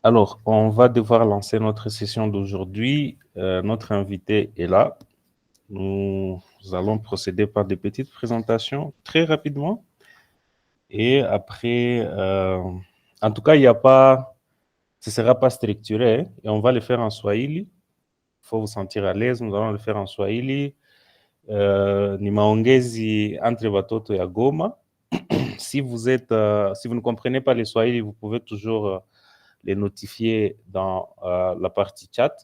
Alors, on va devoir lancer notre session d'aujourd'hui. Notre invité est là. Nous allons procéder par des petites présentations très rapidement. Et après, en tout cas, ce ne sera pas structuré et on va le faire en Swahili. Il faut vous sentir à l'aise. Nous allons le faire en Swahili. Ni maongezi entre watoto ya Goma. Si vous ne comprenez pas le Swahili, vous pouvez toujours les notifier dans la partie chat.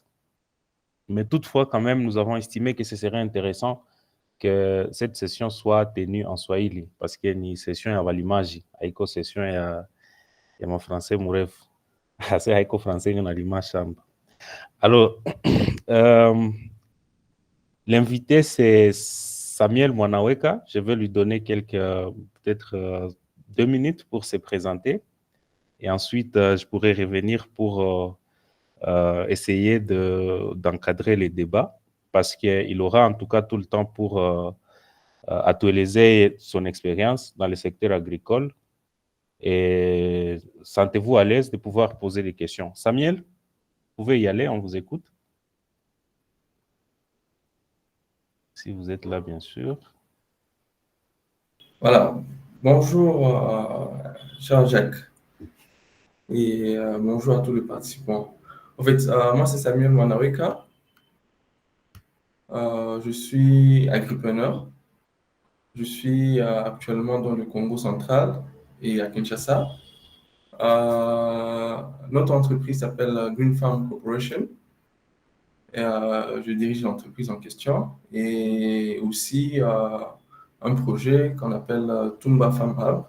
Mais toutefois, quand même, nous avons estimé que ce serait intéressant que cette session soit tenue en Swahili, parce que ni session ya l'image, haiko session ya mon français mrefu. C'est haiko français na l'image shamba. Alors, l'invité, c'est Samuel Mwanaweka. Je vais lui donner peut-être 2 minutes pour se présenter. Et ensuite, je pourrai revenir pour essayer d'encadrer les débats, parce qu'il aura en tout cas tout le temps pour actualiser son expérience dans le secteur agricole. Et sentez-vous à l'aise de pouvoir poser des questions. Samuel, vous pouvez y aller, on vous écoute. Si vous êtes là, bien sûr. Voilà. Bonjour, cher Jacques, et bonjour à tous les participants. En fait, moi, c'est Samuel Manaweka. Je suis agripreneur. Je suis actuellement dans le Congo central et à Kinshasa. Notre entreprise s'appelle Green Farm Corporation. Je dirige l'entreprise en question et aussi un projet qu'on appelle Tumba Farm Hub.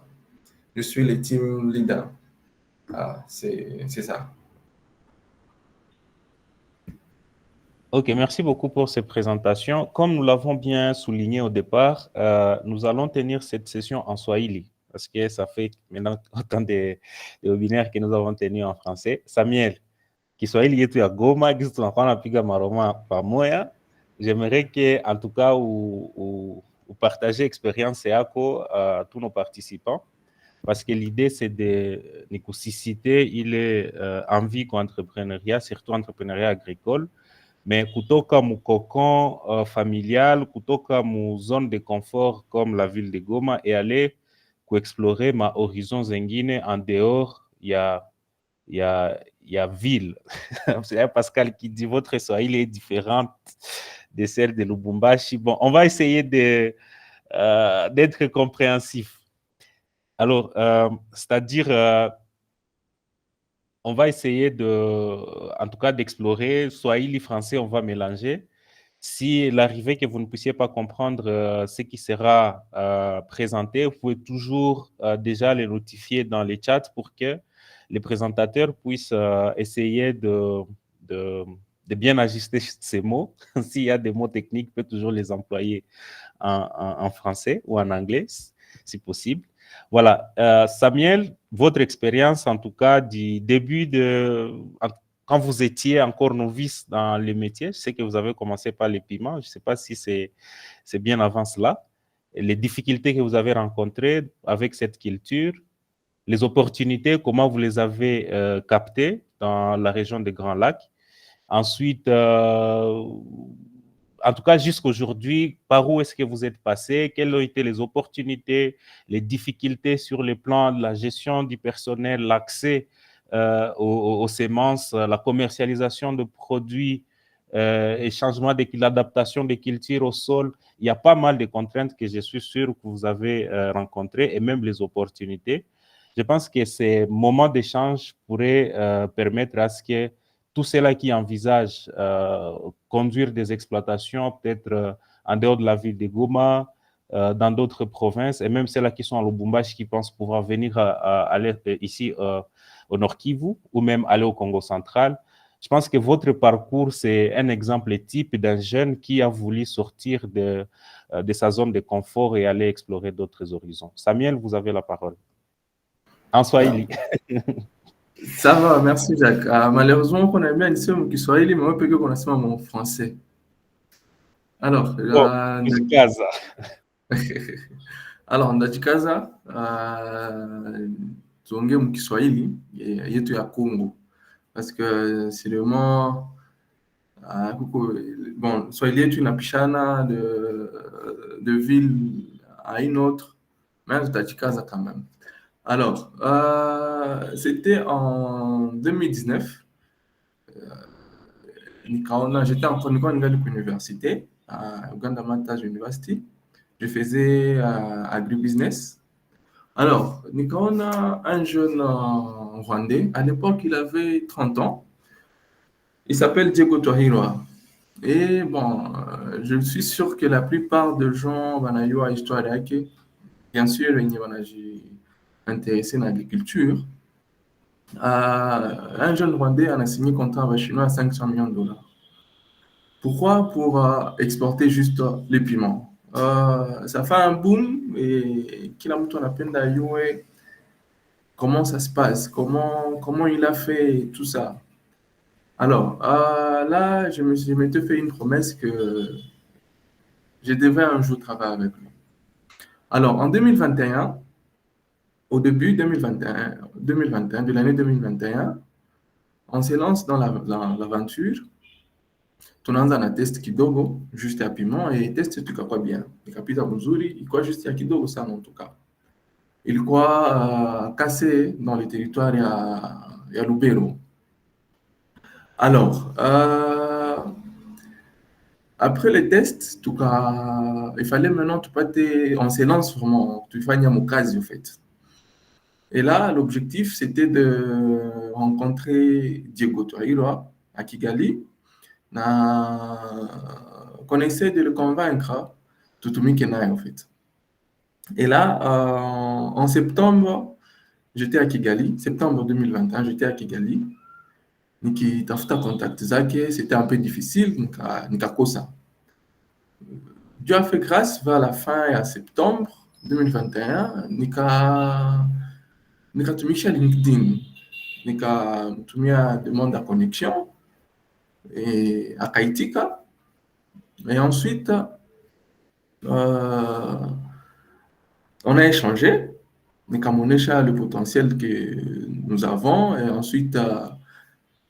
Je suis le team leader. C'est ça. Ok, merci beaucoup pour ces présentations. Comme nous l'avons bien souligné au départ, nous allons tenir cette session en Swahili, parce que ça fait maintenant autant de webinaires que nous avons tenus en français. Samuel, Kiswahili yetu ya Goma, gisi tunakuwa napiga maroma pamoja. J'aimerais que, en tout cas, partager expérience yako tous nos participants, parce que l'idée, c'est de susciter ile envie qu'entrepreneuriat, surtout entrepreneuriat agricole, mais kutoka mu cocon familial, kutoka mu zone de confort comme la ville de Goma, et aller explorer ma horizon zengine en dehors, il y a ville. C'est Pascal qui dit votre Swahili est différente de celle de Lubumbashi. Bon, on va essayer d'être compréhensif. Alors, c'est-à-dire, on va essayer en tout cas, d'explorer Swahili français, on va mélanger. Si l'arrivée que vous ne puissiez pas comprendre ce qui sera présenté, vous pouvez toujours déjà les notifier dans les chats pour que les présentateurs puissent essayer de bien ajuster ces mots. S'il y a des mots techniques, peut toujours les employer en français ou en anglais, si possible. Voilà. Samuel, votre expérience, en tout cas, du début quand vous étiez encore novice dans les métiers, je sais que vous avez commencé par les piments, je ne sais pas si c'est bien avant cela, les difficultés que vous avez rencontrées avec cette culture, les opportunités, comment vous les avez captées dans la région des Grands Lacs. Ensuite, en tout cas, jusqu'à aujourd'hui, par où est-ce que vous êtes passé? Quelles ont été les opportunités, les difficultés sur le plan de la gestion du personnel, l'accès aux semences, la commercialisation de produits et changement l'adaptation des cultures au sol? Il y a pas mal de contraintes que je suis sûr que vous avez rencontrées et même les opportunités. Je pense que ces moments d'échange pourraient permettre à ce que tous ceux-là qui envisagent conduire des exploitations peut-être en dehors de la ville de Goma, dans d'autres provinces, et même ceux-là qui sont à Lubumbashi qui pensent pouvoir venir aller ici au Nord Kivu ou même aller au Congo central. Je pense que votre parcours, c'est un exemple type d'un jeune qui a voulu sortir de sa zone de confort et aller explorer d'autres horizons. Samuel, vous avez la parole. En Swahili. Ça va, merci Jacques. Malheureusement, on a bien dit mon Kiswahili, mais moi, peut-être qu'on a mon français. Alors, Bon, Kaza. alors ndajikaza tuongee mu Kiswahili yetu ya Congo. parce que c'est vraiment bon, Swahili tu napishana de ville à une autre, mais tutajikaza quand même. Alors, c'était en 2019. J'étais en université à Uganda Martyrs University. Je faisais agribusiness. Alors, Nikaona, un jeune Rwandais, à l'époque, il avait 30 ans. Il s'appelle Diego Torihira. Et bon, je suis sûr que la plupart des gens vont avoir histoire d'Ake. Bien sûr, ils vont intéressés à l'agriculture. Un jeune Rwandais a signé un contrat avec Chinois à 500 millions de dollars. Pourquoi? Pour exporter juste les piments. Ça fait un boom et kila mtu anapenda ajue comment ça se passe, comment il a fait tout ça. Alors, là, je m'étais fait une promesse que je devais un jour travailler avec lui. Alors, en 2021, au début 2021 de l'année 2021, on se lance dans l'aventure. Tunaanza na test kidogo, juste ya piment, et test tukakuwa bien. Ikapita mzuri, ilikuwa juste ya kidogo sana en tout cas. Ilikuwa cassé dans le territoire ya Lubero. Alors, après les tests, il fallait maintenant, on se lance vraiment, tu fais mon cas en fait. Et là, l'objectif, c'était de rencontrer Diego Torihira à Kigali, qu'on essaie de le convaincre, Tutumike Naye en fait. Et là, en septembre, j'étais à Kigali, septembre 2021, j'étais à Kigali. Nikitafuta contact zake, c'était un peu difficile, nikakosa. Dieu a fait grâce vers la fin à septembre 2021, nikatumisha LinkedIn, nikatumia demande à connexion et akaitika. Et ensuite, on a échangé, nikamuonesha le potentiel que nous avons, et ensuite,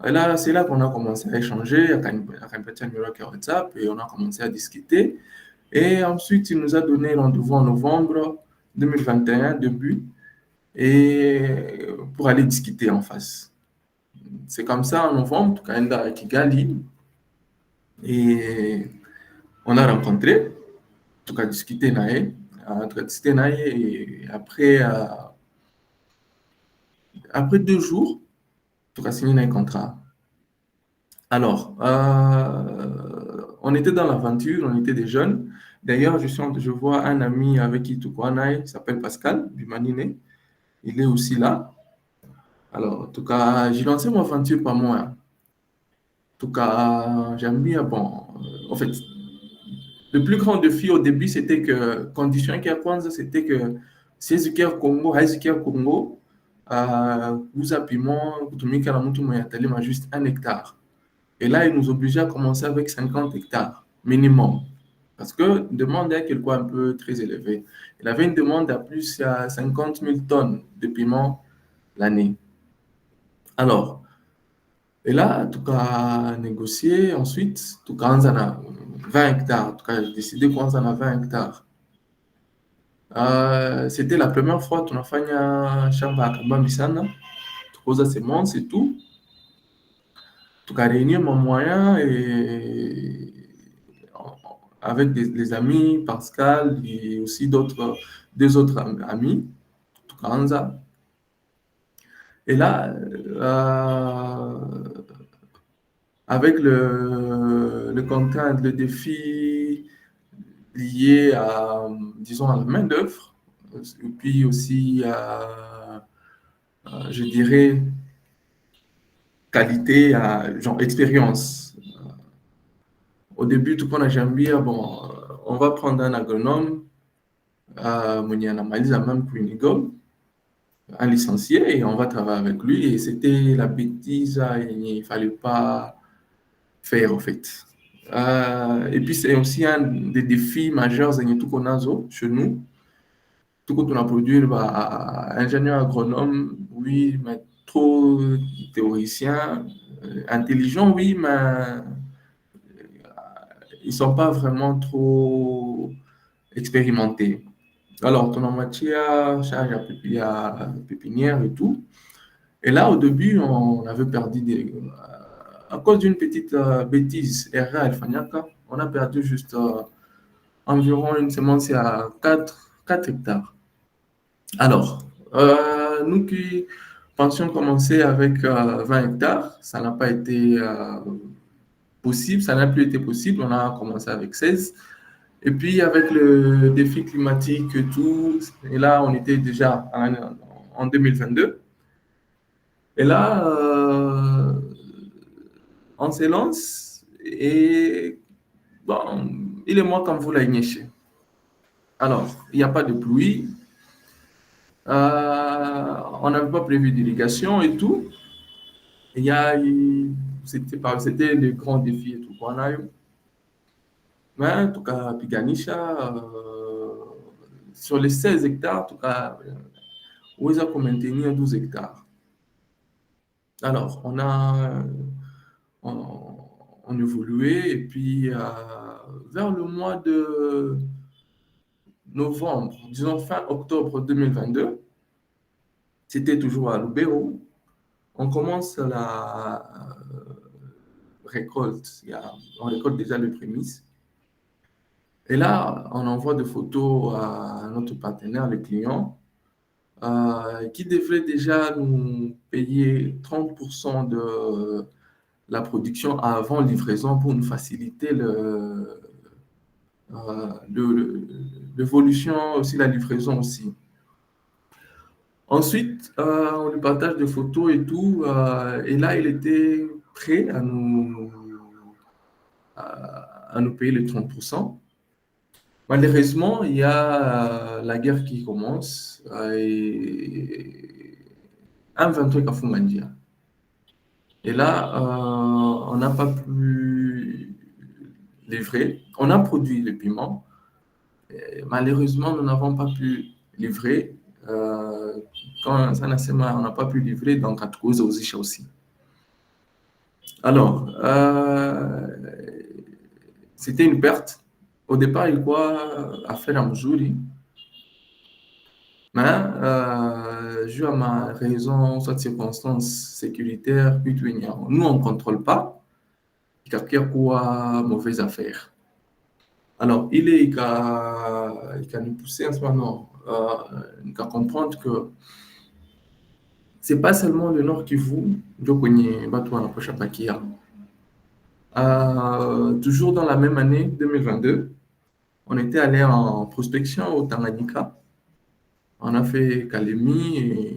et là, c'est là qu'on a commencé à échanger, akanipatia numéro yake ya WhatsApp, et on a commencé à discuter. Et ensuite, il nous a donné rendez-vous en novembre 2021, début, et pour aller discuter en face. C'est comme ça, en novembre, tukaenda à Kigali, et on a rencontré, tukadiscuter naye, et après 2 jours, tukasigner un contrat. Alors, on était dans l'aventure, on était des jeunes. D'ailleurs, je vois un ami avec qui tu connais, il s'appelle Pascal Bimanine. Il est aussi là. Alors, en tout cas, j'ai lancé mon aventure par moi. En tout cas, j'aime bien, bon, en fait, le plus grand défi au début, c'était que, condition qui a kwanza, c'était que si Congo, Congo, vous appuyons, kutumika na mtu mwenye atalima juste 1 hectare. Et là, il nous obligeait à commencer avec 50 hectares minimum. Parce que demande est quelque un peu très élevé. Il avait une demande à plus à 50 000 tonnes de piment l'année. Alors, et là, en tout cas, négocier. Ensuite, en tout cas, on a 20 hectares. En tout cas, j'ai décidé qu'on en a 20 hectares. C'était la première fois que nous avons fait un chambre à Kambambisana. Tu poses la semence et tout. En tout cas, réunir mon moyen et avec les amis, Pascal et aussi deux autres amis, en tout cas, Anza. Et là, avec le contraint, le défi lié à, disons, à la main-d'œuvre, et puis aussi à, je dirais, qualité, genre expérience. Au début, tout le monde a jamais bon, on va prendre un agronome, mwenye anamaliza même Quinigo, un licencié, et on va travailler avec lui. Et c'était la bêtise, il ne fallait pas faire, en fait. Et puis, c'est aussi un des défis majeurs chez nous. Tout ce qu'on a produit, ingénieur agronome, oui, mais trop théoriciens, intelligents, oui, mais ils ne sont pas vraiment trop expérimentés. Alors, ton matière, charge à pépinière et tout. Et là, au début, on avait perdu à cause d'une petite bêtise, erreur Alphaniaka, on a perdu juste environ une semence à 4 hectares. Alors, nous qui pensions commencer avec 20 hectares, ça n'a pas été possible, ça n'a plus été possible, on a commencé avec 16. Et puis, avec le défi climatique et tout, et là, on était déjà en 2022. Et là, on se lance et bon, il est moi comme vous l'avez niché. Alors, il n'y a pas de pluie, on n'avait pas prévu d'irrigation et tout. Il y a c'était le grand défi et tout qu'on a eu. Mais en tout cas, Piganisha, sur les 16 hectares, en tout cas, où ils ont maintenu 12 hectares. Alors, on évoluait et puis vers le mois de novembre, disons fin octobre 2022, c'était toujours à Lubero, on commence la récolte. On récolte déjà les prémices. Et là, on envoie des photos à notre partenaire, le client, qui devrait déjà nous payer 30% de la production avant livraison pour nous faciliter l'évolution, aussi la livraison aussi. Ensuite, on lui partage des photos et tout, et là, il était prêt à nous payer les 30%. Malheureusement, il y a la guerre qui commence et un 23 Kafungandia. Et là, on n'a pas pu livrer. On a produit le piment. Et malheureusement, nous n'avons pas pu livrer. Quand ça n'a on n'a pas pu livrer, donc à cause aux aussi. Alors, c'était une perte. Au départ, il croit à faire un Mzuri. Mais, dû à ma raison, soit circonstances sécuritaires, nous, on ne contrôle pas. Il y a quoi mauvaise affaire. Alors, il a nous pousser en ce moment, il a comprendre que ce n'est pas seulement le Nord Kivu, toujours dans la même année, 2022, on était allé en prospection au Tanganyika. On a fait Kalemi et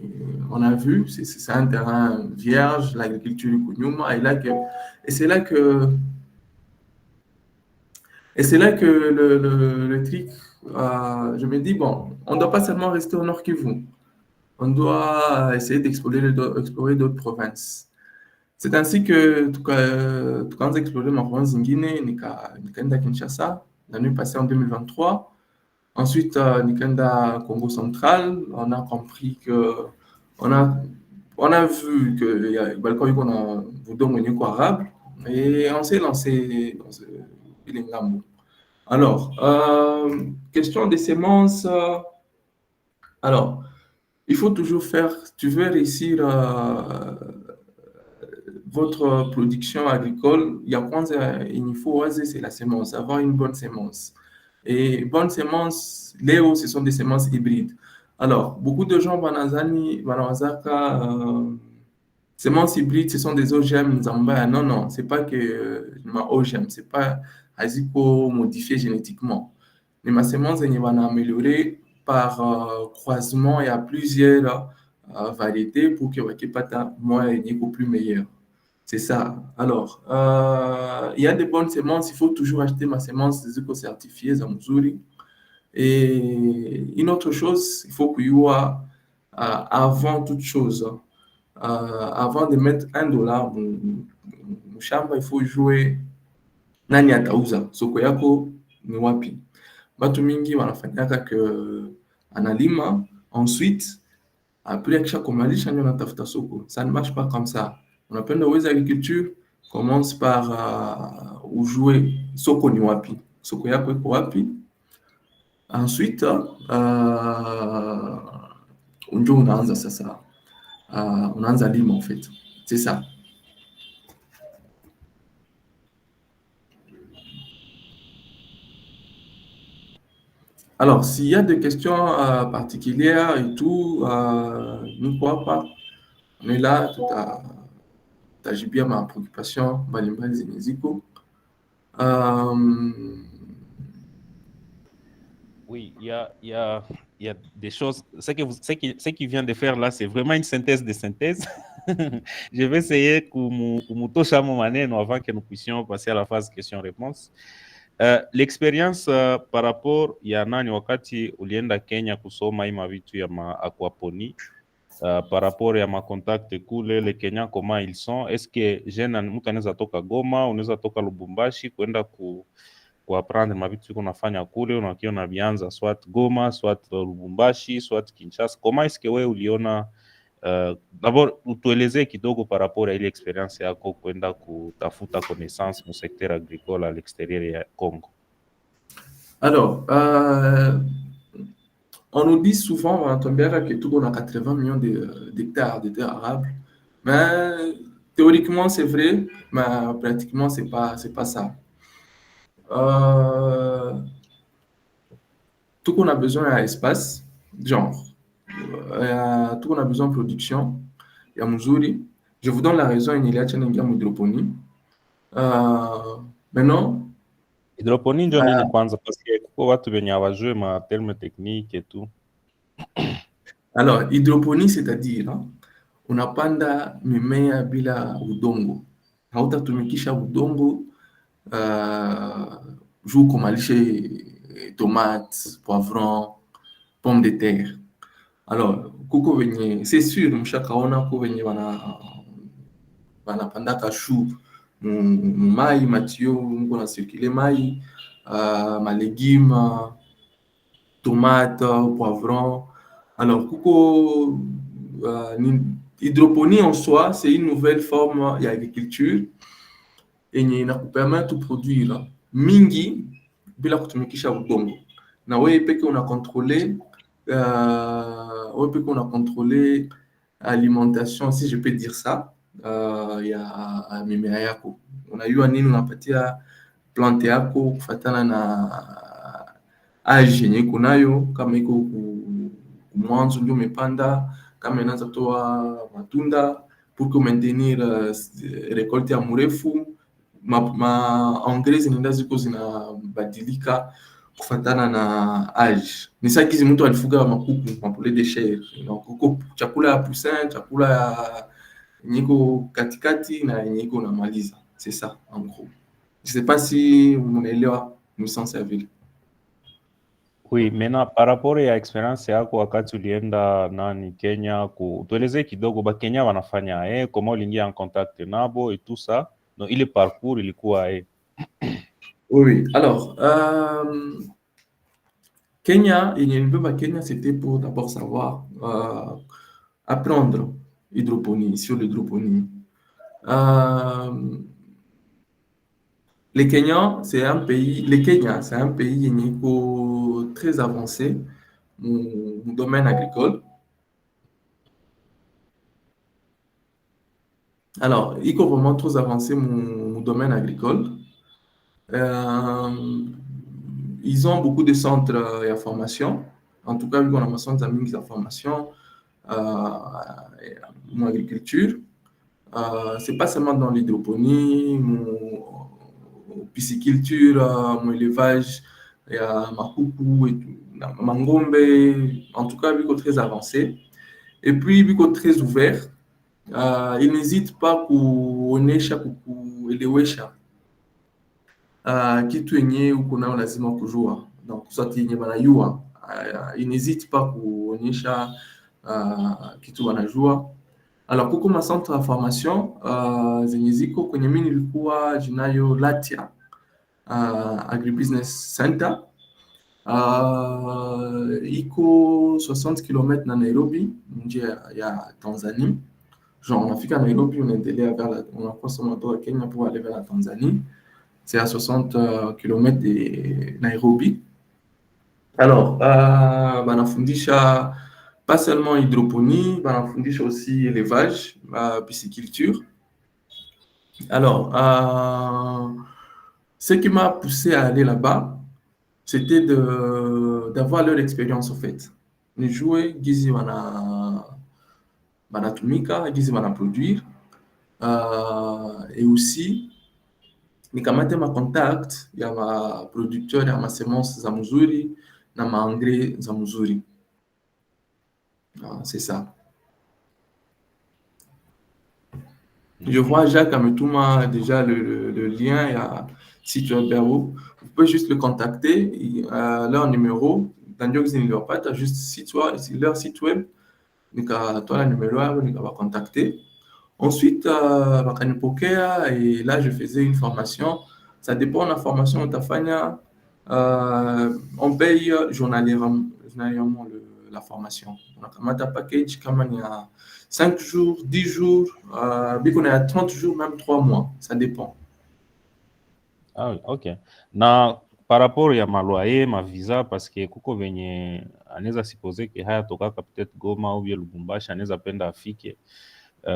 on a vu, c'est un terrain vierge, l'agriculture du Kunyuma, et c'est là que le truc, je me dis, bon, on ne doit pas seulement rester au Nord Kivu, on doit essayer d'explorer d'autres provinces. C'est ainsi que, quand j'ai exploré ma province d'Inguinée, Nikanda Kinshasa, l'année passée en 2023, ensuite, Nikanda Congo central, on a compris que, on a vu qu'il y a qu'on a Boudon arabe, et on s'est lancé dans ce Bilingambo. Alors, question des semences. Alors, il faut toujours faire, tu veux réussir votre production agricole, il y a il faut oser, c'est la semence, avoir une bonne semence. Et bonne semence, Léo, ce sont des semences hybrides. Alors, beaucoup de gens, semences hybrides, ce sont des OGM, Nzamba. Non, non, c'est pas que ma OGM, c'est pas Aziko modifié génétiquement. Mais ma semence, elle va améliorer par croisement. Il y a plusieurs variétés pour que le pata moins plus meilleur. C'est ça. Alors, il y a des bonnes semences. Il faut toujours acheter ma semence des éco-certifiées Zamuzuri. Et une autre chose, il faut qu'il y ait, avant toute chose, avant de mettre $1 mu shamba, il faut jouer nani atauza soko yako ni wapi. Batu mingi wanafanyaka que analima, ensuite Après akishakomalisha ndio natafuta soko. Ça ne marche pas comme ça. Unapenda uweze agriculture, commence par ujue soko ni wapi, soko yako iko wapi. Ensuite ndio unaanza sasa, unaanza lima en fait, c'est ça. Alors, s'il y a des questions particulières et tout, niko hapa, on est là, tutajibia ma préoccupation mbalimbali zenye ziko. Oui, il y a des choses. Ce qu'il vient de faire là, c'est vraiment une synthèse de synthèse. Je vais essayer kumutosha mo maneno avant que nous puissions passer à la phase question-réponse. L'expérience par rapport ya nani wakati ulienda Kenya kusoma hii mavitu ya aquaponie, par rapport ya makontakte kule les Kenya comment ils sont, est-ce que jeune mtu anaweza toka Goma, unaweza toka Lubumbashi kwenda kuapprendre mavitu iko nafanya kule, unakiwa unavianza soit Goma, soit Lubumbashi, soit Kinshasa. Comment est-ce que wewe uliona d'abord utuelezee kidogo par rapport à ile experience yako kwenda kutafuta connaissance mu secteur agricole à l'extérieur ya Congo? Alors, on nous dit souvent, on entend bien que tout on a 80 millions d'hectares de terres arables, mais théoriquement c'est vrai, mais pratiquement c'est pas ça. Tout qu'on a besoin à espace, genre, tout qu'on a besoin de production, ya mzuri. Je vous donne la raison, il y a une hydroponie. Maintenant, hydroponie ndio nini kwanza, parce que kuko watu wenye hawajue ma terme technique et tout. Alors, hydroponie c'est-à-dire unapanda mimea bila udongo, hautatumikisha udongo juu kumalishe tomates, poivrons, pommes de terre. Alors, kuko venye, c'est sûr, mshakaona kuko venye wanapandaka chou mai matio mko na circuler mai, ma légumes, tomates, poivrons. Alors, kuko hydroponie en soi, c'est une nouvelle forme d'agriculture yenye inakupermettre de produire mingi bila kutumikisha udongo, na wewe peke una contrôler alimentation, si je peux dire ça, ya mimea yako. Unajua nini unapatia plante yako kufatana na age yenye iko nayo, kama iko mwanzo ndio umepanda, kama inaanza kutoa matunda, pour que maintenir récolte ya mrefu, ma engrais zinaenda ziko zinabadilika kufatana na age. Ni sasa kizi mtu alifuga makuku, mapoulet de chair, donc kuko chakula ya poussin, chakula ya nyiko katikati na nyiko unamaliza. C'est ça en gros. Je sais pas si mnaelewa msens ya vile. Oui, maintenant par rapport ya experience yako wakati ulienda nani Kenya, tuelezee kidogo ba Kenya wanafanya comment uliingia en contact nabo et tout ça. Donc ile parcours ilikuwa Oui, alors Kenya, Kenya, c'était pour d'abord savoir apprendre hydroponie, sur l'hydroponie. Le Kenya, c'est un pays très avancé au domaine agricole. Alors, il est vraiment très avancé au domaine agricole. Ils ont beaucoup de centres de formation. En tout cas, on a un centre de formation en agriculture. C'est pas seulement dans l'hydroponie, pisciculture, mon élevage, il y a makuku et tout, mangombe. En tout cas, ils sont très avancé. Et puis, ils sont très ouverts. Ils n'hésitent pas kuonesha kuelewesha kitu yenye uko nayo lazima kujua. Donc soit yenye wanajua, ils n'hésitent pas kuonyesha kitu wanajua. Alors kuko ma centre ya formation zenye ziko kwenye mimi nilikuwa jinayo Latia Agribusiness Center. iko 60 km na Nairobi, nje ya Tanzanie. Genre, on a fait à Nairobi, on a croisé à Kenya pour aller vers la Tanzanie. C'est à 60 km de Nairobi. Alors, banafundisha pas seulement hydroponie, banafundisha aussi élevage, pisciculture. Alors, ce qui m'a poussé à aller là-bas, c'était d'avoir leur expérience, en fait. Ni jouer, gizi banatumika, gizi banaproduire, et aussi nikamate ma contact ya ma producteur ya ma semence za mzuri na ma engrais za mzuri. C'est ça. Je vois Jacques Ametuma déjà le lien, il y a site web Berwo. Vous pouvez juste le contacter, leur numéro, dans leur pas, tu as juste leur site web, toi la numéro, tu vas contacter. Ensuite, et là, je faisais une formation. Ça dépend de la formation de ta fania. On paye journalièrement la formation. On a un package comme il y a 5 jours, 10 jours, on a 30 jours, même 3 mois. Ça dépend. Ah, ok. Na par rapport ya maloyer, ma visa, parce que kuko venye anaweza suppose que haya tokaka peut-être Goma ou Lubumbashi, anaweza penda afike.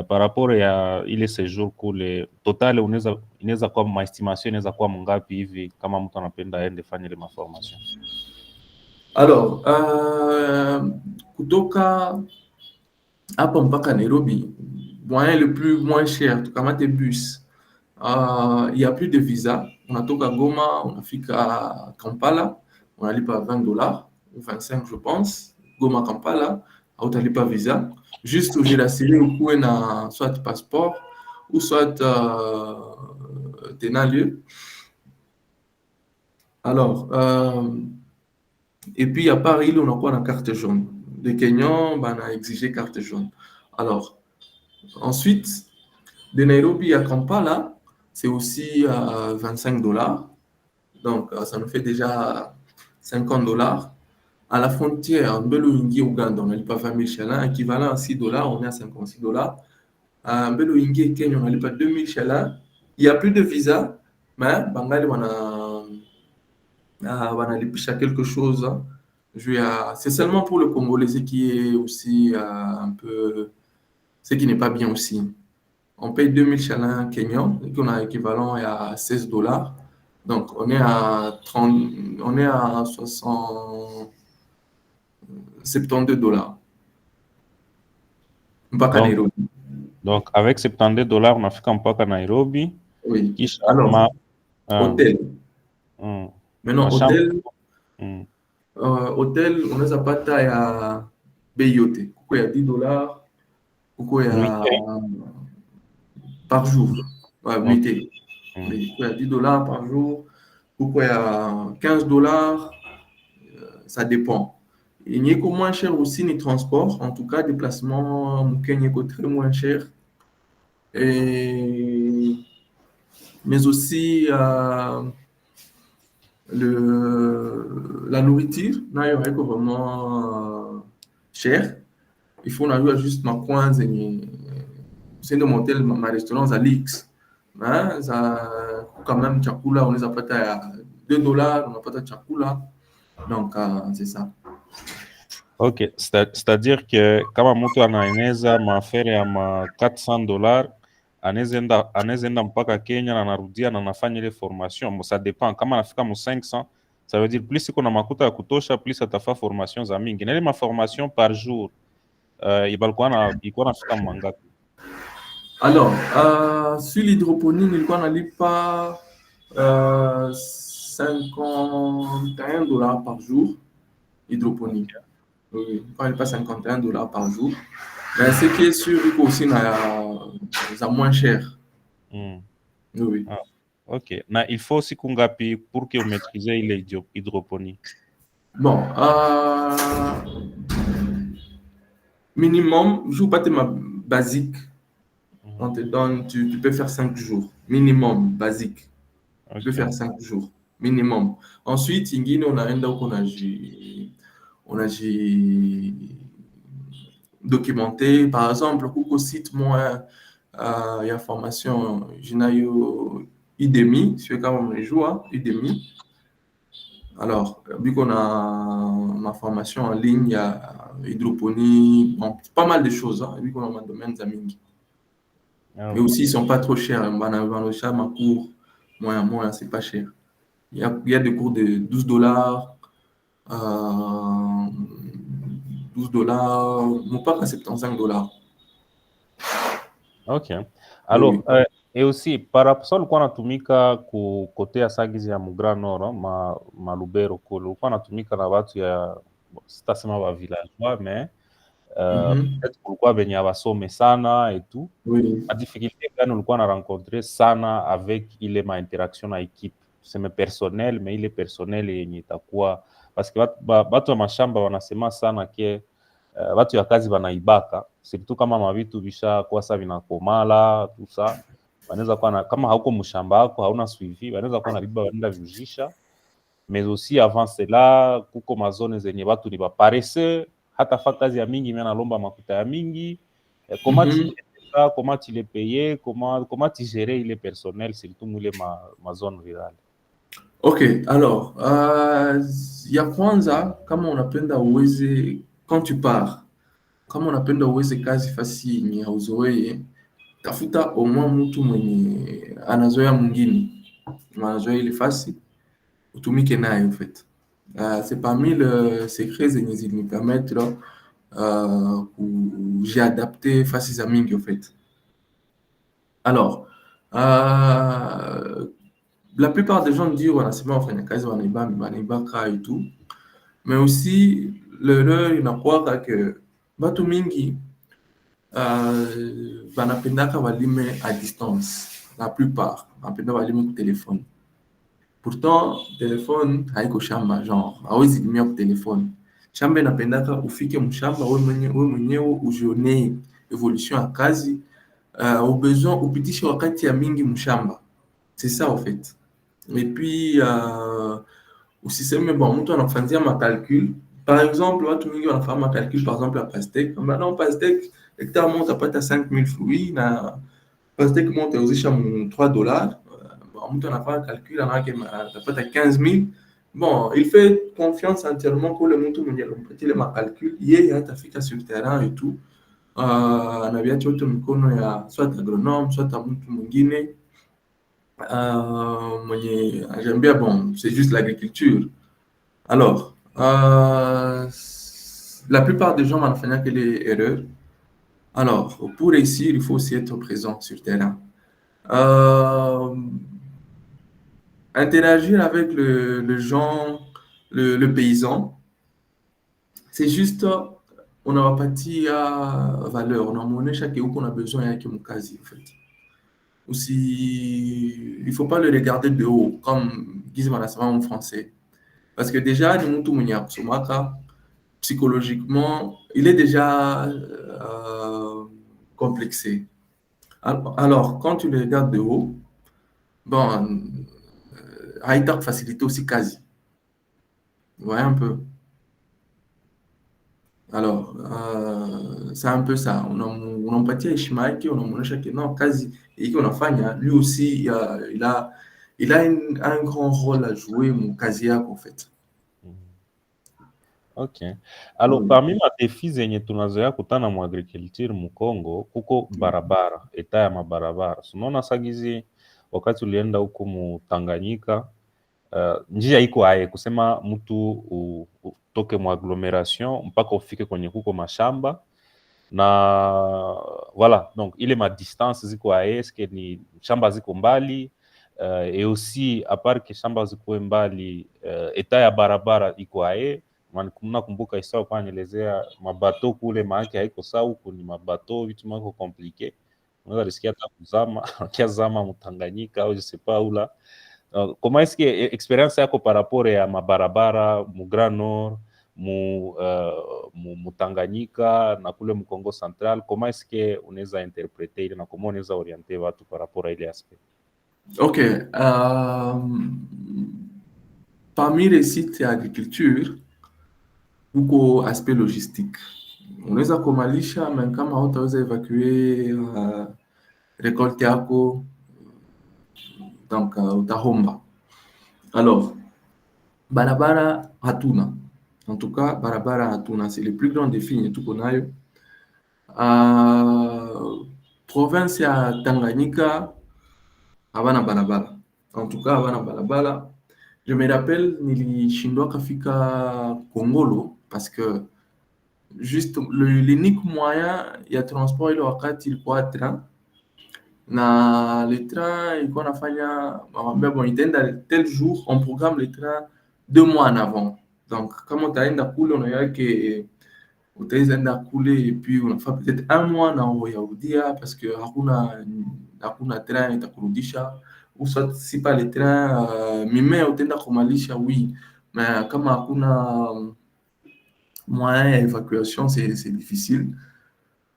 Par rapport ya ile séjour kule total inaweza kuwa maestimation inaweza kuwa mungapi hivi kama mtu anapenda aende fanya ile maformation? Alors, kutoka hapa mpaka Nairobi, moyen le plus moins cher, tukamate bus. Il n'y a plus de visa. On a toka Goma, on a fika Kampala, on a lipa $20 ou 25 je pense. Goma Kampala, on a lipa visa. Juste où j'ai la série où on a soit passeport ou soit tenant lieu. Alors, et puis à Paris, on a quoi dans carte jaune. Les Kenyans, on a exigé carte jaune. Alors, ensuite, de Nairobi à Kampala, c'est aussi $25. Donc, ça nous fait déjà $50. À la frontière, Mbelo-Ingi, Ouganda, on n'a pas 20 000 shillings, équivalent à $6, on est à $56. À Mbelo-Ingi, Kenya, on n'a pas 2 000 shillings. Il n'y a plus de visa, mais Bangali, on a lipicha quelque chose. C'est seulement pour le Congolais qui est aussi un peu. Ce qui n'est pas bien aussi. On paye 2 000 shillings kenyans, qu'on a équivalent à $16. Donc, on est à 72 $. Mpaka Nairobi. Donc, avec $72, on a fait mpaka Nairobi. Oui. Alors, hôtel. Maintenant, hôtel, on a zapata ya beyote. Pourquoi il y a $10? Pourquoi il y a par jour? Ouais, oui, il y a $10 par jour. Pourquoi il y a $15? Ça dépend. Il n'y a que moins cher aussi les transports. En tout cas, déplacement, il est très moins cher. Mais aussi la nourriture, là, il y aurait vraiment cher. Il faut juste ma coin, c'est de monter ma restaurant à l'X. Hein, ça, quand même, chakula, on les a pas à $2, on n'a pas de chakula. Donc, c'est ça. Ok, c'est-à-dire que kama mtu anaeneza maafere ya $400 anaezaenda mpaka Kenya na anarudia na anafanya ile formation. Ça dépend, kama anafika mu 500, ça veut dire plus iko na makuta ya kutosha, plus atafa formation za mingi. Na ile maformation par jour ilikuwa nafika mangapi? Alors, sur l'hydroponie, nilikuwa nalipa $51 par jour, hydroponie. Oui, on nalipa $51 par jour. Mais ce qui est sûr, il faut aussi ça moins cher. Oui. Ah, ok. Na il faut aussi kungapi pour que vous maîtrisez l'hydroponie? Bon, minimum, je ne pas ma basique. On te donne, tu peux faire 5 jours. Minimum, basique. Okay. Tu peux faire 5 jours. minimum. Ensuite, ingine unaenda huko documenté. Par exemple, kuko site moi ya formation jinayo Udemy, sio kama mnajua Udemy. Alors, vu qu'on a ma formation en ligne, il y a hydroponie, bon, pas mal de choses, hein, vu qu'on a un domaine d'amingi. Ah, Mais ok. aussi, ils ne sont pas trop chers. Ma cours, moyen, c'est pas cher. Il y a des cours de $12, euh, $12, non pas qu'à $75. Ok. Oui, Alors, oui. et aussi par rapport ça ulikuwa natumika ku kote ya sagizi ya Grand Nord ma Lubero kule ulikuwa natumika na watu ya sitasema wa villageois mais Mhm. peut-être kulikuwa benye abasome sana et tout. Oui. Ma difficulté gani ulikuwa na rencontrer sana avec ile ma interaction na equipe tuseme personnel mais ile personnel yenye itakuwa parce que watu wa mashamba wanasema sana ke watu ya kazi wanaibaka surtout kama mavitu vishakuwa sa vinakomala tout ça, wanaweza kuwa kama hauko mshamba wako hauna suivi, wanaweza kuwa na biba wanaenda vujisha. Mais aussi avant cela kuko mazone zenye watu ni baparese hata fa kazi ya mingi mimi nalomba makuta ya mingi. Comment tu Mhm. ça, comment tu les payes, comment tu gérer ile personnel surtout mule ma zone rurale. Ok, alors, ya kwanza kama unapenda uweze, quand tu pars, kama unapenda uweze kazi fasi yenye hauzoee, tafuta au moins mtu mwenye anazoea mwingine, anazoea ile fasi, utumike naye en fait. C'est parmi le secret zenye zilinipermettre j'ai adapté fasi za mingi en fait. Alors, la plupart des gens disent wanasema wafanyakazi wanaibaka et tout, mais aussi l'erreur inakuwaka ke batu mingi banapendaka walime à distance. La plupart banapenda walime ku telefone. Pourtant telefone haiko shamba, genre hawezi limia ku telefone. Shamba inapendaka ufike mshamba wewe mwenyewe ujionee evolution ya kazi, au besoin upitishe wakati ya mingi mshamba. C'est ça en fait. Et puis usiseme bon mtu anafanyia macalcul. Par exemple, watu wengi wanafanya macalcul par exemple à pastèque. Maintenant pastèque hectare moja utapata 5000 fruits na pastèque moja utauzisha $3. Bon, mtu anafanya calcul anake atapata 15000. Bon, il fait confiance entièrement pour le mtu mwenye alimpatia ile macalcul, yeye hatafika sur terrain et tout. Anaviacha yote mikono ya soit agronome soit mtu mwingine mwenye j'aime bon, c'est juste l'agriculture. Alors, la plupart des gens wanafanya quelle erreur. Alors, pour réussir, il faut aussi être présent sur le terrain. Interagir avec le gens, le paysan, c'est juste, on a patia valeur, on a monnaie chaque où qu'on a besoin yake mkazi en fait. Aussi, il faut pas le regarder de haut, comme disent en français. Parce que déjà, ni mtu mwenye akusomaka, psychologiquement, il est déjà complexé. Alors, quand tu le regardes de haut, bon, haïtak facilité aussi quasi. Vous voyez un peu. Alors, c'est un peu ça. Unampatia heshima yake, unamuonyesha que non, kazi hiki unafanya, lui aussi, il a un grand rôle à jouer mon kazi yako en fait. Ok. Alors, Oui. parmi madefi zenye tunazoea kutana mu agriculture mu Congo, kuko barabara, eta ya mabarabara. Unaona sagizi wakati ulienda huko mu Tanganyika, njia iko aye kusema mtu utoke mu agglomeration mpaka ufike kwenye kuko mashamba na voilà, donc ile ma distance ziko aye, eske ni shamba ziko mbali et aussi à part que shamba ziko mbali, eta ya barabara iko aye. Nakumbuka historia kwa nielezea mabato kule maake haiko sawa, huku ni mabato vitu mako komplike, unaweza risikia hata kuzama kiazama Mtanganyika au je sais pas ula. Comment est-ce que experience yako par rapport ya mabarabara mu Grand Nord mu Tanganyika na kule mu Congo Central, comment est-ce que unaweza interpreter ile na comment unaweza orienter watu par rapport à ile aspect? Ok. parmi les sites ya agriculture kuko aspect logistique. Unaweza kumalisha na kama hautaweza evacue récolte yako, donc utahomba. Alors, barabara hatuna. En tout cas, barabara hatuna. C'est le plus grand défi yenye tuko nayo. Province ya Tanganyika habana barabara. En tout cas, habana barabara. Je me rappelle nilishindwa kafika Kongolo parce que juste l'unique moyen ya transport ile wakati ilikuwa train, na le train ilikuwa nafanya bon, itaenda tel jour, on programme le train 2 mois en avant. Donc kama utaenda kule unaona que utaweza enda kule et puis unafaa peut-être 1 mois na uyarudia parce que hakuna train itakurudisha, ou soit si pas le train mimea utaenda kumalisha, oui, mais kama hakuna moyen ya évacuation c'est difficile.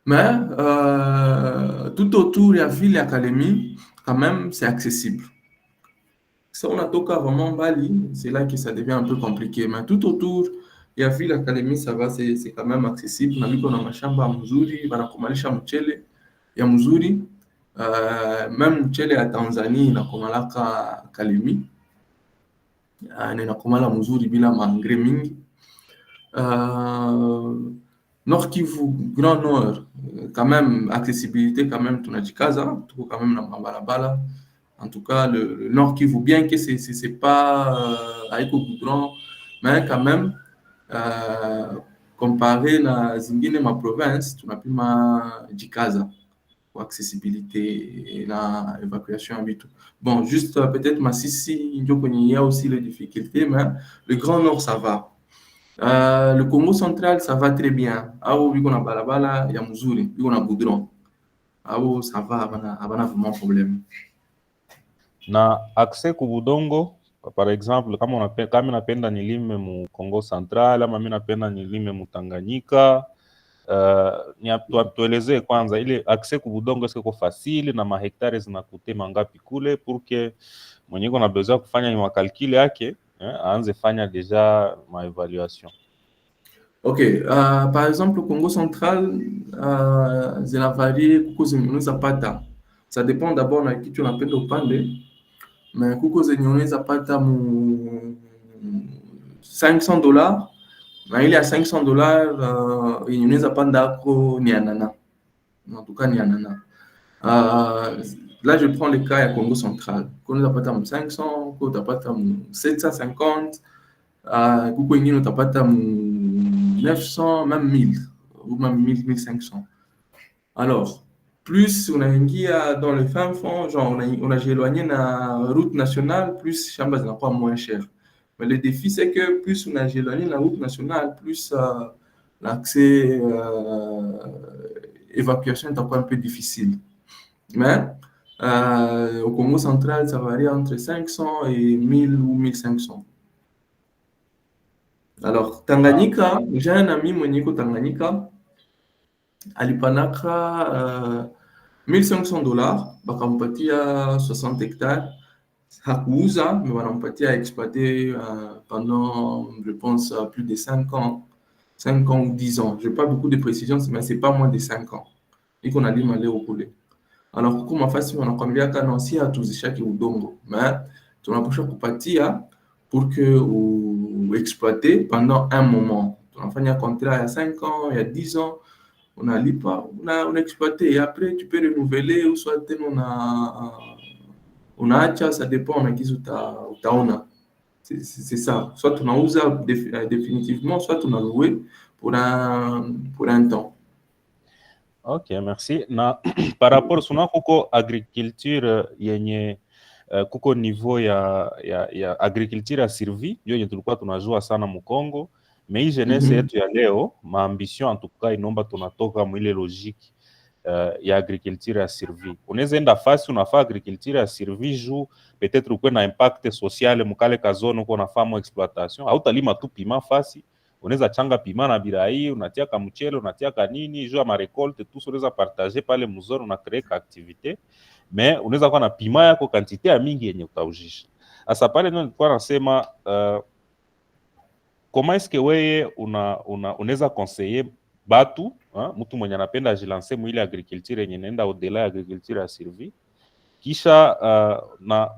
Mais tout autour de la ville ya Kalemi, quand même, c'est accessible. Si on a toka vraiment Bali, c'est là que ça devient un peu compliqué. Mais tout autour de la ville ya Kalemi, ça va, c'est quand même accessible. Na biko na mashamba mzuri, banakomalisha mchele ya mzuri. Même mchele ya Tanzanie inakomalaka Kalemi. Inakomala mzuri bila maengrais mingi. Nord Kivu, Grand Nord, quand même, accessibilité, quand même, tunajikaza, tuko quand même na barabara. En tout cas, le Nord Kivu, bien que c'est pas haiko goudron, mais quand même, comparé na zingine ma province, tunapima jikaza pour accessibilité et la évacuation et tout. Bon, juste peut-être Masisi, il y a aussi les difficultés, mais le Grand Nord, ça va. Le Congo central, ça va très bien. Ao biko na balabala ya mzuri, biko na goudron. Ao ça va, habana vraiment problème. Na accès ku budongo, par exemple, kama napenda nilime mu Congo central ama mimi napenda nilime mu Tanganyika, tuelezee kwanza ile accès ku budongo est-ce que facile na mahektare zinakute mangapi kule pour que mwenye kuna besoin kufanya makalkile yake aanze fanya déjà ma évaluation. Ok, par exemple, le Congo central, zina varie kuko zenye unaweza pata. Ça dépend d'abord na kitu unapenda upande, mais kuko zenye unaweza pata mu $500, na ile ya $500 yenye unaweza panda ako ni anana. En tout cas, ni anana. Là, je prends le cas ya Congo central. Kuko unaweza pata mu 500, kuko utapata mu 750, kuko ingine utapata mu 900, même 1000, ou même 1000, 1500. Alors, plus on a ingia dans le fin fond, genre on a éloigné la route nationale, plus chamba n'est pas moins cher. Mais le défi, c'est que plus on a éloigné la route nationale, plus l'accès, évacuation est encore un peu difficile. Mais au Congo central, ça varie entre 500 et 1000 ou 1500. Alors, Tanganyika, j'ai un ami mwenye ko Tanganyika, alipanaka $1500, bakampatia 60 hectares, hakuuza, mais wanampatia exploiter pendant, je pense, plus de 5 ans, 5 ans ou 10 ans. Je n'ai pas beaucoup de précisions, mais ce n'est pas moins de 5 ans. Et qu'on a dit malé au poulet. Alors, kuko mafasi wanakwambia kana si hatuzishaki udongo, mais tunapaswa kupatia pour que ou exploiter pendant un moment. On fait un contrat il y a 5 ans, il y a 10 ans, on a lipa, on a exploité et après tu peux renouveler ou soit on a acha, ça dépend on a qui utaona. C'est ça. Soit on a usé définitivement, soit on a loué pour un temps. Ok, merci. Na par rapport suna kuko agriculture yenye kuko niveau ya agriculture ya survie hiyo yenye tulikuwa tunajua sana Mkongo, mais hii jeunesse yetu ya leo maambition en tout cas inomba tunatoka mwile logique ya agriculture ya survie. Unaweza enda fasi unafaa agriculture ya survie juu peut-être uko na impact social mukale kazone uko na famu exploitation au talima tu pima fasi, unaweza changa pima na birai, unatia ka mchele, unatia ka nini juu ya ma récolte tout ça unaweza partager pale mzoro, una créer ka activité, mais unaweza kuwa na pima yako quantité ya mingi yenye utaujisha. Asa pale ndio nilikuwa nasema comment est-ce que wewe unaweza conseiller batu mtu mwenye anapenda ajilanse mwile agriculture yenye nenda au-delà ya agriculture ya survie, kisha na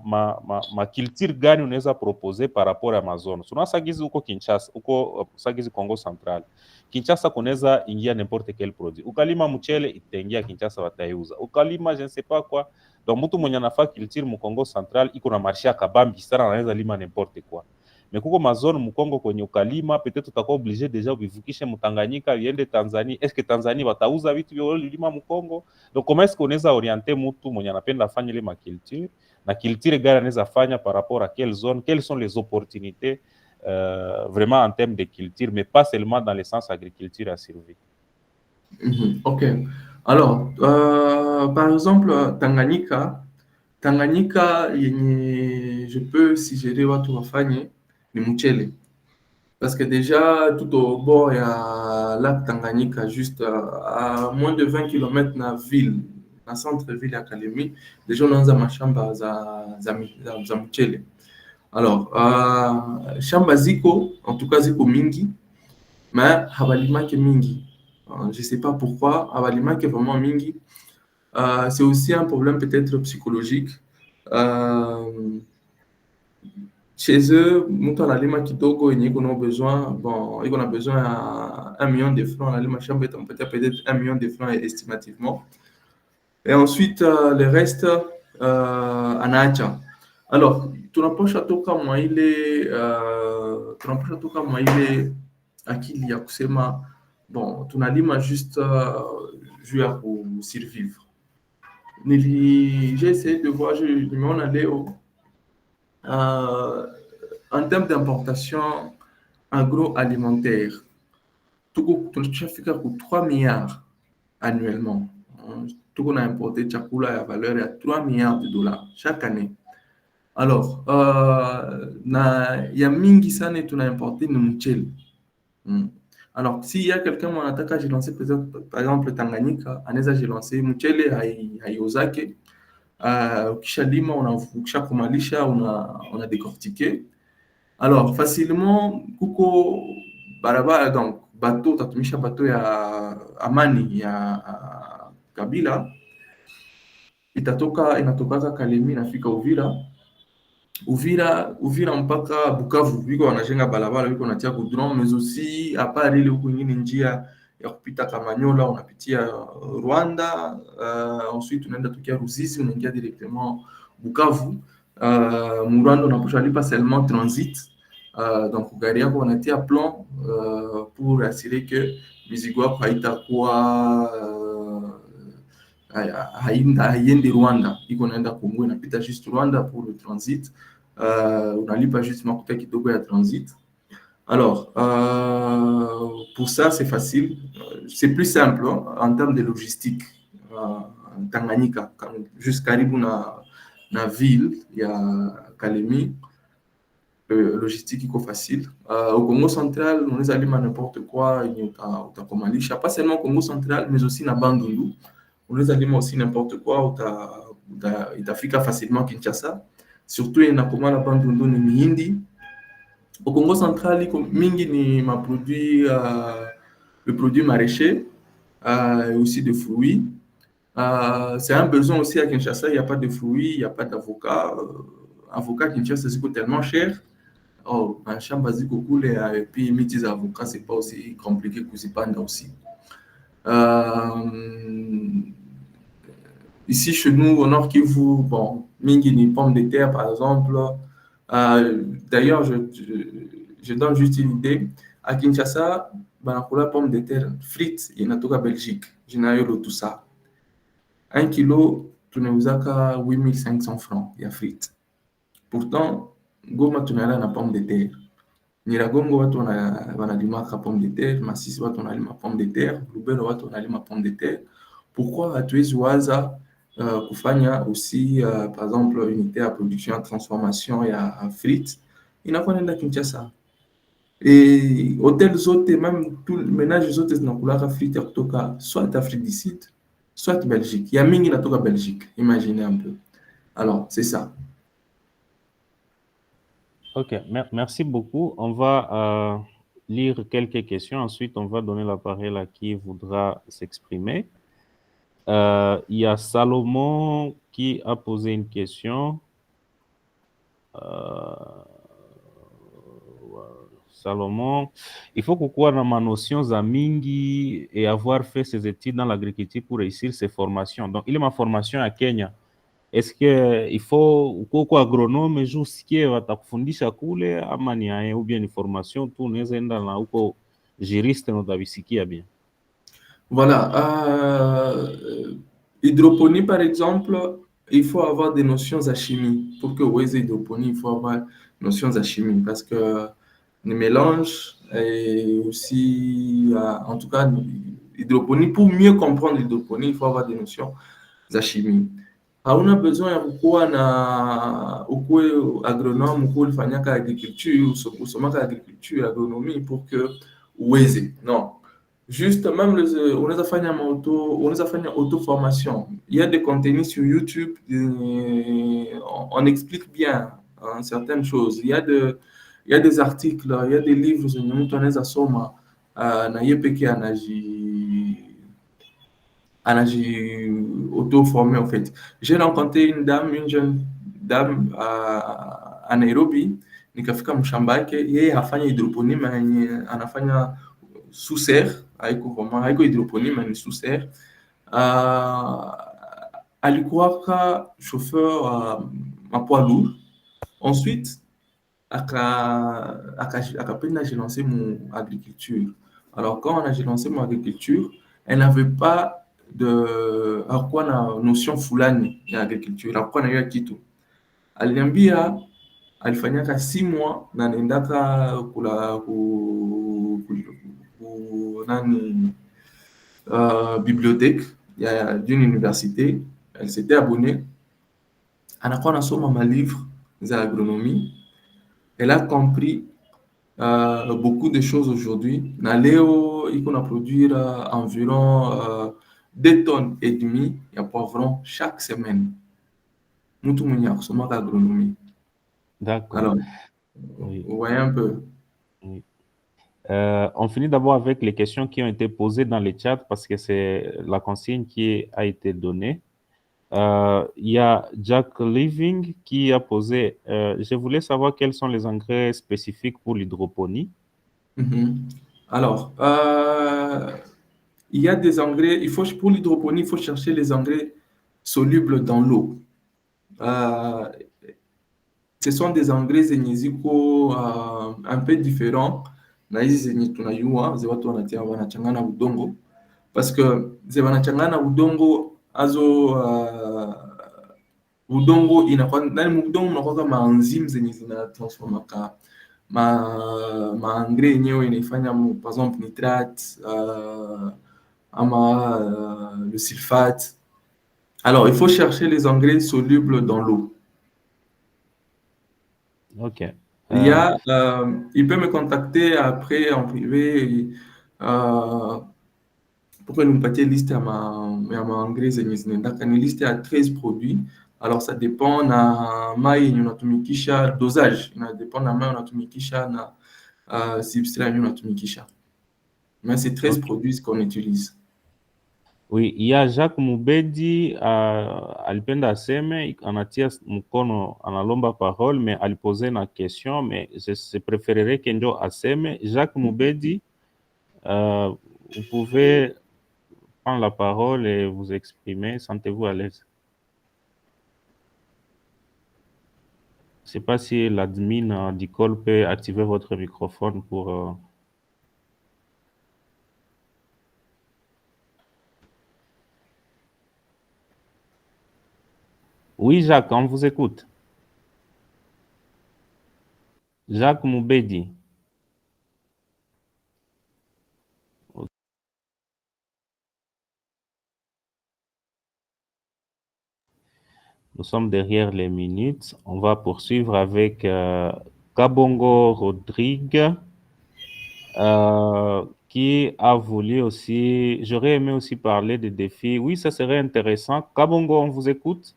ma culture gani unaweza proposer par rapport ya mazone? Suna sagizi huko Kinshasa, huko sagizi Congo Central. Kinshasa kunaweza ingia n'importe quel produit. Ukalima mchele itaingia Kinshasa wataiuza. Ukalima je ne sais pas quoi. Donc mtu mwenye anafaa culture mu Congo Central iko na marché kabambi sana, anaweza lima n'importe quoi. Mais kuko mazone Mkongo kwenye ukalima peut-être utakuwa obligé déjà ubivukishe Mtanganyika viende Tanzania. Est-ce que Tanzania watauza vitu vya ulima Mkongo? Donc comment est-ce qu'on eza orienter mtu mwenye anapenda afanye ile maculture na culture gani anaweza fanya par rapport à quelle zone, quelles sont les opportunités vraiment en termes de culture, mais pas seulement dans le sens agriculture à survie. Ok. Alors, par exemple, Tanganyika je peux suggérer watu wafanye ni mchele. Parce que déjà, tout au bord, il y a lac Tanganyika, juste à moins de 20 km na ville, na centre-ville ya Kalemi. Déjà, on a mashamba za mchele. Alors, shamba ziko, en tout cas ziko mingi, mais habalimaki mingi. Je ne sais pas pourquoi, habalimaki vraiment mingi. C'est aussi un problème peut-être psychologique. Chez eux, mtu analima kidogo yenye iko na besoin, bon, iko na besoin à 1 million de francs, analima shamba itampatia peut-être 1 million de francs estimativement. Et ensuite, le reste, anaacha. Alors, tunapasha toka mwa ile akili ya kusema bon, tunalima juste juu ya kusurvivre. J'ai essayé de voir, nimeona leo en termes d'importation agroalimentaire, tunashafika ku 3 milliards annuellement. Tuko na importé chakula ya valeur ya 3 milliards de dollars chaque année. Alors, ya mingi sana tuna importé ni mchele. Alors, s'il y a quelqu'un qui anataka jilancer par exemple Tanganyika, anaweza jilancer mchele haiozake. Ukishalima ukishakumalisha una décortiquer. Alors, facilement kuko barabara, donc bateau tatumisha bateau ya Amani ya Kabila inatoka Kalemi inafika Uvira mpaka Bukavu, viko wanajenga barabara, viko wanatia goudron, mais aussi à part ile huko nyingine njia ya kupita Kamanyola unapitia Rwanda, ensuite unaenda tukia Ruzizi unaingia directement Bukavu. Rwanda unaposha lipa seulement transit, donc gari yako wanatia plan pour assurer que mizigo yako haitakuwa haiendi Rwanda, iko naenda Kongo, inapita juste Rwanda pour le transit. Unalipa juste makuta kidogo ya transit. Alors, pour ça, c'est facile. C'est plus simple en termes de logistique. Tanganyika, juste karibu na ville ya Kalemi, logistique iko facile. Au Congo central, on les alime n'importe quoi, utakomalisha. Pas seulement au Congo central, mais aussi na Bandundu. On les alime aussi n'importe quoi, itafika facilement Kinshasa. Surtout il y a comment la Bandundu ni mihindi. Au Congo central, mingi ni ma produit, le produit maraîcher, et aussi de fruits. C'est un besoin aussi à Kinshasa, il n'y a pas de fruits, il n'y a pas d'avocat. Avocat Kinshasa, c'est tellement cher. Oh, un champ basique au cool et puis mes avocats, c'est pas aussi compliqué que c'est pas aussi. Ici, chez nous, au Nord Kivu, bon, mingi ni pommes de terre, par exemple. D'ailleurs, je donne juste une idée. À Kinshasa, la pomme de terre frites, il y a en Belgique. Je n'ai pas tout ça. 1 kilo, tu n'as pas 8500 francs, il y a frites. Pourtant, Goma, tu n'as pas la pomme de terre. Niragongo, tu n'as pas la pomme de terre. Masisi, tu n'as pas la pomme de terre. Lubero, tu n'as pas la pomme de terre. Pourquoi tu es oisa kufanya aussi, par exemple, unité à production, à transformation et à frites, il n'a pas de Kinshasa. Et hôtels autres, même tous les ménages autres, ils n'ont pas de frites, soit Afrique du Sud, soit Belgique. Il y a mingi na toka Belgique, imaginez un peu. Alors, c'est ça. Ok, merci beaucoup. On va lire quelques questions. Ensuite, on va donner la parole à qui voudra s'exprimer. Il y a Salomon qui a posé une question. Salomon, il faut kukuwa na manotion za mingi et avoir fait ses études dans l'agriculture pour réussir ses formations. Donc, il est ma formation à Kenya. Est-ce que il faut uko agronome juu usikie watakufundisha kule ama ni aye, ou bien ni formation tu unaweza enda na uko juriste na utabisikia bien? Voilà. Hydroponie, par exemple, il faut avoir des notions à chimie. Pour que vous ayez hydroponie, il faut avoir des notions à chimie parce que les mélanges et aussi, en tout cas, hydroponie, pour mieux comprendre l'hydroponie, il faut avoir des notions à chimie. Hauna besoin ya kukuwa na ukuwe agronome, ukuwe ulifanyaka agriculture, usomaka agriculture, agronomie pour que uweze. Non. Juste, même unaweza fanya auto-formation. Il y a des contenus sur YouTube, on explique bien certaines choses. Il y a des articles, il y a des livres zenye mtu anaweza soma na yeye peke auto-formé en fait. J'ai rencontré une jeune dame à Nairobi, nikafika mshamba yake, yeye hafanya hydroponie, anafanya sous serre, haiko hydroponie, mais sous serre. Alikuwaka chauffeur à poids lourd. Ensuite, akapenda jilancer mon agriculture. Alors, quand on a lancé mon agriculture, elle n'avait pas hakuwa na notion fulani ya agriculture, hakuwa na hiyo kitu. Aliniambia alifanyaka 6 mois na anaendaka bibliothèque d'une université. Elle s'était abonnée, anakuwa nasoma ma livre za agronomie. Elle a compris beaucoup de choses aujourd'hui. Na leo iko na produire environ 2 tonnes et demie ya poivron chaque semaine. Mtu mwenye akusomaka agronomie. D'accord. Alors, oui. vous voyez un peu. Oui. On finit d'abord avec les questions qui ont été posées dans le chat parce que c'est la consigne qui a été donnée. Il y a Jack Living qui a posé, je voulais savoir quels sont les engrais spécifiques pour l'hydroponie. Alors, il y a des engrais, pour l'hydroponie, il faut chercher les engrais solubles dans l'eau. Ce sont des engrais zenyeziko un peu différents na hizi zenye tunayua ze watu wanachangana udongo, parce que ze wanachangana udongo azo udongo inakuwa ndani udongo unakuwa maenzyme zenye zinatransformaka engrais yenyewe inaifanya par exemple nitrate ama le sulfate. Alors il faut chercher les engrais solubles dans l'eau. Ok. Il peut me contacter après en privé pour que nous patie liste à ma engrais zenye zinaendaka ni liste à 13 produits. Alors ça dépend na mai yenye unatumikisha, dosage ina dépend na mai unatumikisha na substrat yenye unatumikisha. Mais c'est 13 produits qu'on utilise. Oui, il y a Jacques Mubedi alipenda aseme anatia mkono analomba parole mais aliposer na question mais je préférerais que ndio aseme. Jacques Mubedi, vous pouvez prendre la parole et vous exprimer, sentez-vous à l'aise. Je ne sais pas si l'admin d'ICOL peut activer votre microphone pour... Oui, Jacques, on vous écoute. Jacques Moubedi. Nous sommes derrière les minutes. On va poursuivre avec Kabongo Rodrigue, qui a voulu aussi... J'aurais aimé aussi parler des défis. Oui, ça serait intéressant. Kabongo, on vous écoute.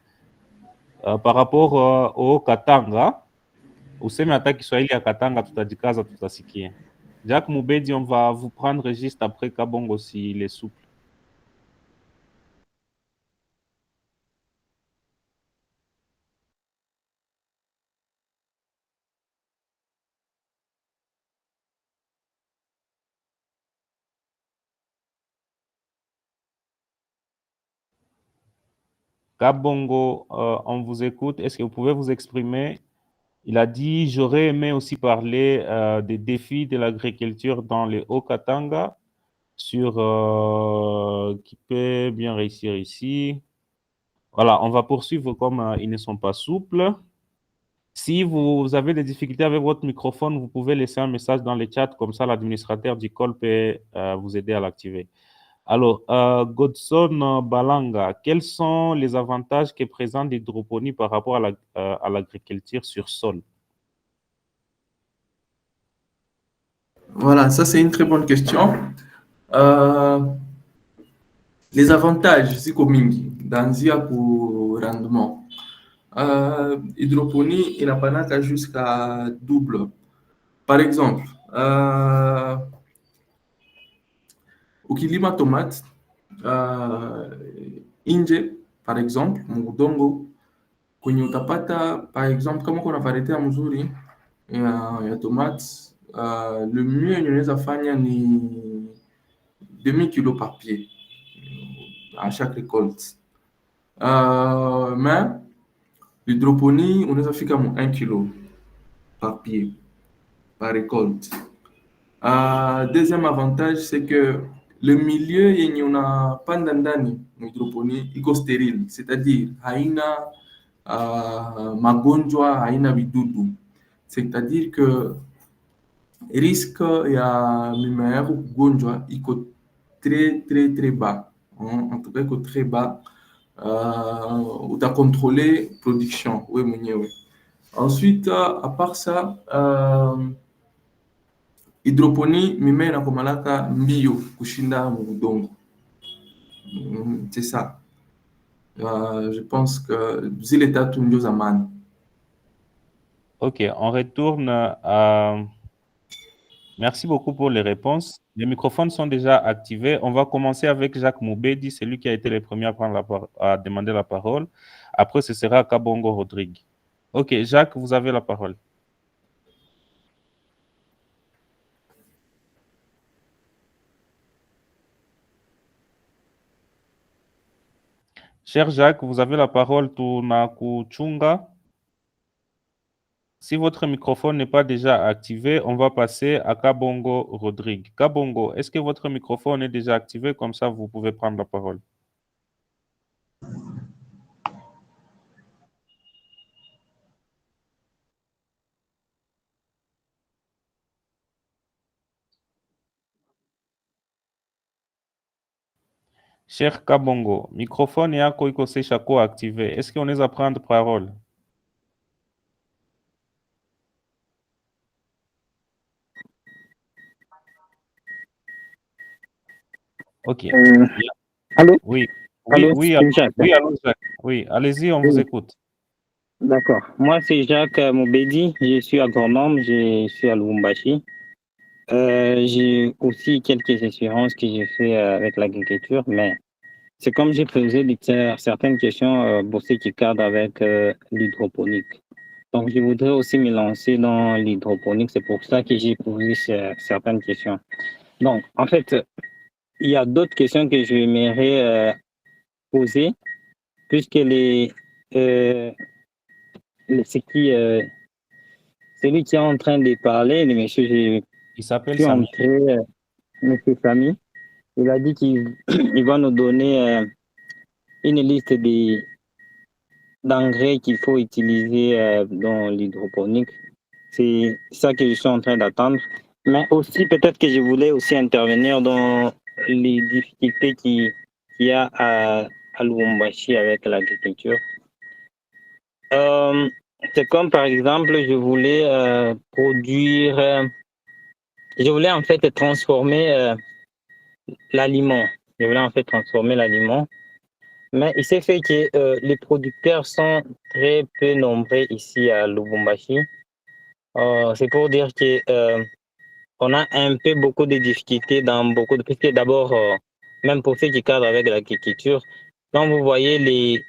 Par rapport au Katanga, useme hata Kiswahili ya Katanga tutajikaza tutasikia. Jacques Moubedi, on va vous prendre juste après Kabongo s'il est souple. Kabongo, on vous écoute. Est-ce que vous pouvez vous exprimer? Il a dit, j'aurais aimé aussi parler des défis de l'agriculture dans les Hauts-Katanga, sur qui peut bien réussir ici. Voilà, on va poursuivre comme ils ne sont pas souples. Si vous avez des difficultés avec votre microphone, vous pouvez laisser un message dans le chat, comme ça l'administrateur du call peut vous aider à l'activer. Alors, Godson Balanga, quels sont les avantages que présente l'hydroponie par rapport à l'agriculture sur sol? Voilà, ça c'est une très bonne question. Les avantages, c'est mingi dans le rendement. Hydroponie, il n'a pas jusqu'à double. Par exemple, ukilima tomate, inje, par exemple, mudongo, kwenye utapata, par exemple, kama kuna variete ya mzuri ya tomate, le mieux yenye unaweza fanya ni demi kilo par pied à chaque récolte. Mais l'hydroponie, unaweza fika mu 1 kilo par pied, par récolte. Deuxième avantage, c'est que le milieu yenye unapanda ndani hydroponie iko stérile, c'est-à-dire haina magonjwa, haina vidudu. C'est-à-dire que risque ya mimea yako kugonjwa iko très très très bas. En tout cas, iko très bas. Utacontrôler production we mwenyewe. Ensuite, à part ça, hydroponie mimea inakomalaka mbio kushinda mudongo. C'est ça. Je pense que zile tatu ndio zamani. Ok, on retourne à... Merci beaucoup pour les réponses. Les microphones sont déjà activés. On va commencer avec Jacques Moubedi, c'est lui qui a été le premier à, à demander la parole. Après, ce sera Kabongo Rodrigue. Ok, Jacques, vous avez la parole. Cher Jacques, vous avez la parole. Tunakuchunga. Si votre microphone n'est pas déjà activé, on va passer à Kabongo Rodrigue. Kabongo, est-ce que votre microphone est déjà activé? Comme ça, vous pouvez prendre la parole. Cher Kabongo, microphone yako iko seshako activé. Est-ce qu'on est à prendre parole? Ok. Allô? Oui, Allô, oui, c'est Jacques. oui, allô, Jacques. Oui, allez-y, on vous écoute. D'accord. Moi, c'est Jacques Moubedi. Je suis agronome. Je suis à Lubumbashi. J'ai aussi quelques expériences que j'ai fait avec l'agriculture, mais c'est comme j'ai posé certaines questions pour ce qui cadre avec l'hydroponique. Donc, je voudrais aussi me lancer dans l'hydroponique. C'est pour ça que j'ai posé certaines questions. Donc, en fait, il y a d'autres questions que je m'aimerais poser, puisque celui qui est en train de parler, le monsieur, Il s'appelle j'ai Samy. entré, monsieur Samy, il a dit qu'il il va nous donner une liste d'engrais qu'il faut utiliser dans l'hydroponique. C'est ça que je suis en train d'attendre. Mais aussi, peut-être que je voulais aussi intervenir dans les difficultés qu'il y a à Lubumbashi avec l'agriculture. C'est comme par exemple, je voulais je voulais en fait transformer l'aliment. Je voulais en fait transformer l'aliment. Mais il s'est fait que les producteurs sont très peu nombreux ici à Lubumbashi. C'est pour dire que on a un peu beaucoup de difficultés dans beaucoup de... Puisque d'abord, même pour ceux qui cadrent avec l'agriculture, quand vous voyez les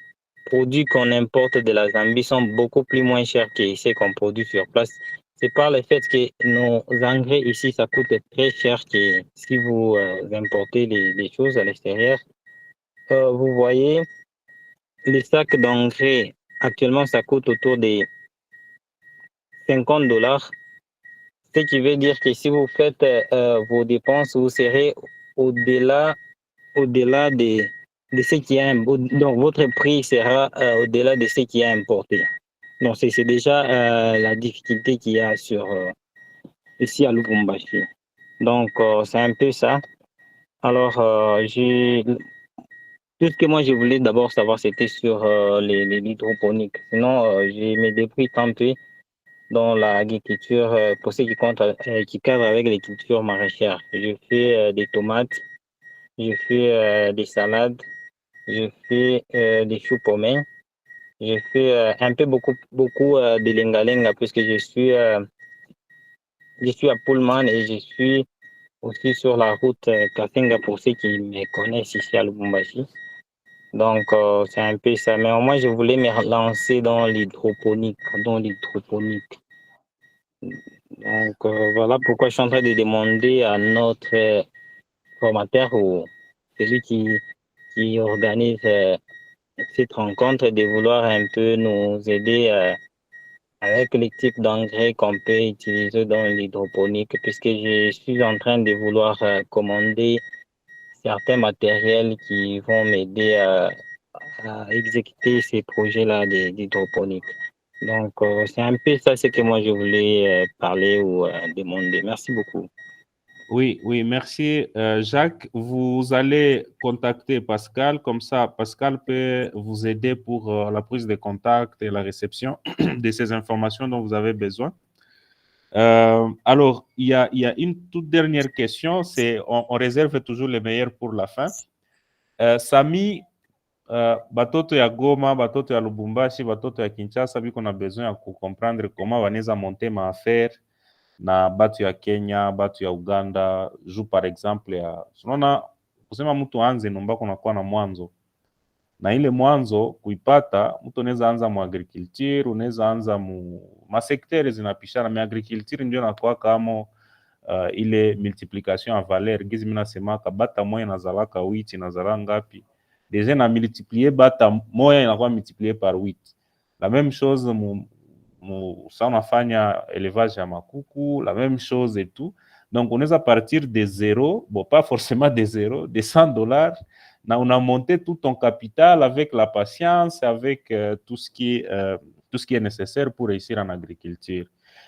produits qu'on importe de la Zambie sont beaucoup plus moins chers que ceux qu'on produit sur place. C'est par le fait que nos engrais ici, ça coûte très cher que si vous importez les choses à l'extérieur. Vous voyez, les sacs d'engrais, actuellement, ça coûte autour de $50. Ce qui veut dire que si vous faites vos dépenses, vous serez au-delà de ce qui est donc votre prix sera au-delà de ce qui est importé. Donc c'est déjà la difficulté qu'il y a sur ici à Lubumbashi. Donc c'est un peu ça. Alors tout ce que moi je voulais d'abord savoir c'était sur l'hydroponique. Sinon je me débrouille tant peu dans l'agriculture pour ceux qui cadrent avec les cultures maraîchères. Je fais des tomates, je fais des salades, je fais des choux pommés, je fais un peu beaucoup de lenga-lenga puisque je suis à Pullman et je suis aussi sur la route Kasenga pour ceux qui me connaissent ici à Lubumbashi. Donc c'est un peu ça. Mais moi je voulais me lancer dans l'hydroponique. Donc voilà pourquoi je suis en train de demander à notre formateur ou celui qui organise cette rencontre de vouloir un peu nous aider avec les types d'engrais qu'on peut utiliser dans l'hydroponique, puisque je suis en train de vouloir commander certains matériels qui vont m'aider à exécuter ces projets-là d'hydroponique. Donc, c'est un peu ça ce que moi je voulais parler ou demander. Merci beaucoup. Oui, oui, merci Jacques. Vous allez contacter Pascal, comme ça Pascal peut vous aider pour la prise de contact et la réception de ces informations dont vous avez besoin. Alors, il y a une toute dernière question, c'est on réserve toujours le meilleur pour la fin. Sami, batoto ya Goma, batoto ya Lubumbashi, batoto ya Kinshasa, biko na besoin ya comprendre comment wanaweza monter ma affaire na batu ya Kenya, batu ya Uganda, juu par exemple ya unaona kusema mtu anze nomba kunakuwa na mwanzo, na ile mwanzo kuipata mtu unaweza anza mu agriculture, unaweza anza mu masektere zinapishana, mais agriculture ndio nakuwa kama ile multiplication ya valeur gizi mina semaka bata moya nazalaka 8 nazala ngapi déjà na multiplier bata moya inakuwa multiplier par 8. La même chose ça on afanya élevage ya makuku, la même chose et tout. Donc on est à partir de zéro, bon pas forcément de zéro, de $100, na on a monté tout ton capital avec la patience, avec tout ce qui est nécessaire pour réussir en agriculture.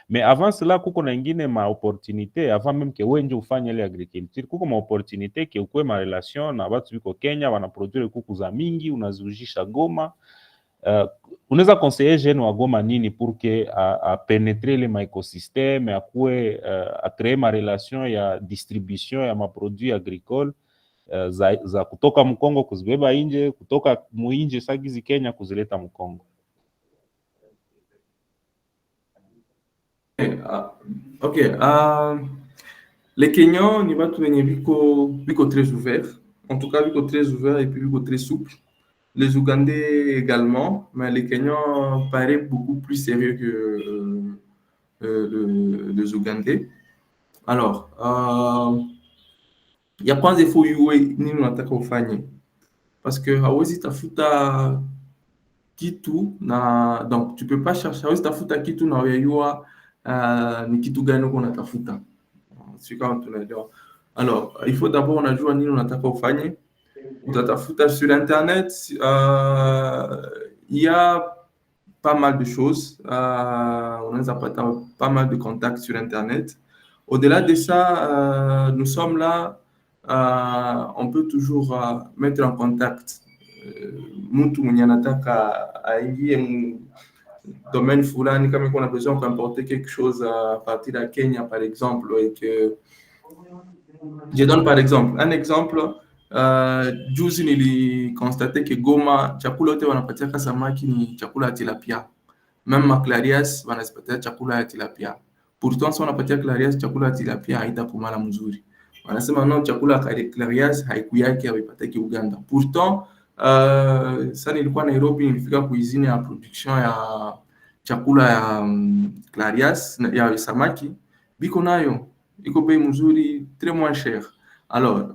Mais avant cela kuko na ingine ma opportunité, avant même que wenje ufanye ile agriculture, kuko ma opportunité ke ukwe ma relation na watu biko Kenya wana produire kuku za mingi, unazujisha Goma. Unaweza conseiller jeune wa Goma nini pour que a pénétrer le écosystème, a créer ma relation ya distribution ya ma produits agricoles za kutoka Mkongo kuzibeba nje, kutoka muinje sagizi Kenya kuzileta Mkongo. Ok. Les Kenyans, ni watu wenye biko très ouverts. En tout cas, biko très ouverts et puis biko très souples. Les Ougandais également, mais les Kenyans paraissent beaucoup plus sérieux que les Ougandais. Alors, il y a kwanza ifo yuwe nini unataka ufanye, parce que hawezi tafuta kitu na donc tu peux pas chercher, hawezi tafuta kitu na uyajua ni kitu gani uko unatafuta, sio kama tunaelewa. Alors, il faut d'abord unajua nini unataka ufanye. Utatafuta sur internet, il y a pas mal de choses, on a pas mal de contacts sur internet. Au-delà de ça, nous sommes là, on peut toujours mettre en contact mtu mwenye anataka aingie mu domaine fulani, kama on a besoin d'importer quelque chose à partir de Kenya par exemple, et que je donne par exemple un exemple. Juzi niliconstater que Goma chakula yote wanapatiaka samaki ni chakula ya tilapia, même Maclarias wanazipatia chakula ya tilapia. Pourtant sio unapatia Clarias chakula ya tilapia haitakomala mzuri. Wanasema no, chakula ya Clarias haikuyake haipataki Uganda. Pourtant sasa nilikuwa Nairobi, nilifika kuizini ya production ya chakula ya Clarias ya samaki, biko nayo iko bei mzuri, très moins cher. Alors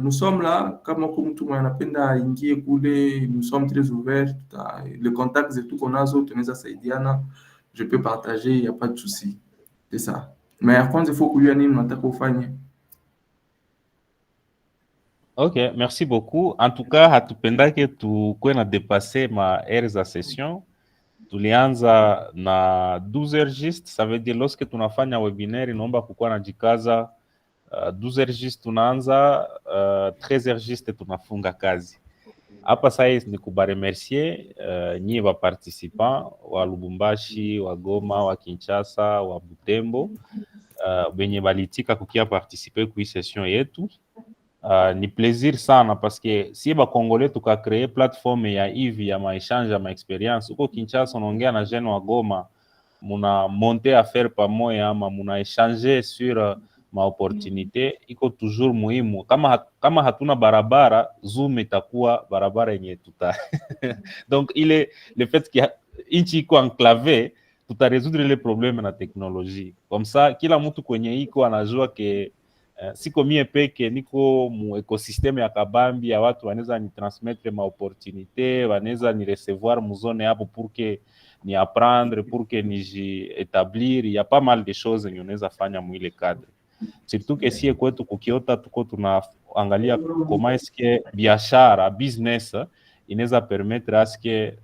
nous sommes là, kama kwa mtu mwenye anapenda aingie kule, nous sommes très ouverts. Le contact zetu konazo tunaweza saidiana, je peux partager, il y a pas de souci. C'est ça. Mais ya kwanza il faut kujua nini unataka ufanye. Ok, merci beaucoup. En tout cas, hatupendake tukwe na dépasser ma heure za session. Tulianza na 12 heures juste, ça veut dire lorsque tunafanya webinaire inaomba kukuwa najikaza 12 heures juste tunaanza, 13 heures juste tunafunga kazi. Hapa sasa ni kubaremercier nyie wa participant wa Lubumbashi, wa Goma, wa Kinshasa, wa Butembo benye balitika kukia participer kui session yetu. Ni plaisir sana parce que si ba Congolais tuka créer plateforme ya hivi ya maéchange ya maexperience uko Kinshasa, unaongea na jeune wa Goma, muna monter affaire pamoja ama muna échanger sur ma opportunité, iko toujours muhimu. Kama hatuna barabara, Zoom itakuwa barabara yenye tuta donc le fait que inchi iko enclavé, tuta résoudre les problèmes na technologie comme ça. Kila mtu kwenye iko anajua ke siko mie peke, niko mu ekosysteme ya kabambi ya watu wanaweza ni transmettre ma opportunité, wanaweza ni recevoir muzone hapo pour que ni apprendre, pour que ni établir. Il y a pas mal de choses yenye unaweza fanya mwile cadre, surtout que si kwetu kukiota tuko tunaangalia comment est-ce que biashara business inaweza permettre aske